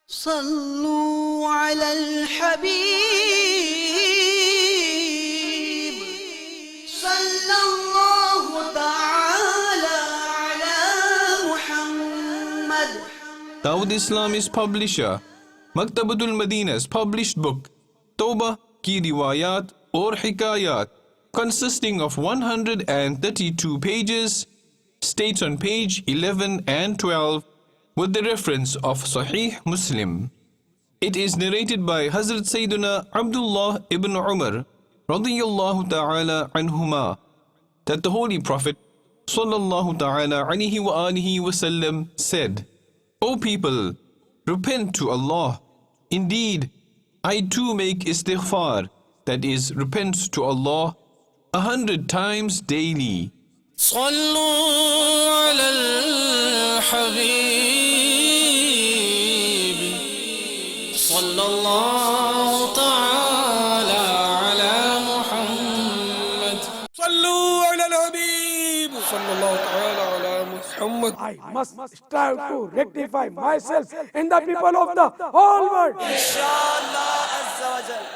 صلوا على الحبيب صلى الله تعالى على محمد. Dawateislami's publisher, Maktabatul Madina's published book, Taubah ki riwayat or hikayat, consisting of 132 pages, states on page 11 and 12 with the reference of Sahih Muslim. It is narrated by Hazrat Sayyidina Abdullah ibn Umar radiyallahu ta'ala anhuma that the Holy Prophet sallallahu ta'ala alayhi wa alihi wasallam said, O people, repent to Allah. Indeed, I too make istighfar, that is, repent to Allah 100 times daily. صلوا على الحبيب صلى الله تعالى على محمد. صلوا على الحبيب صلى الله تعالى على محمد. I must strive to rectify myself and the people of the whole world. إن شاء الله عز وجل.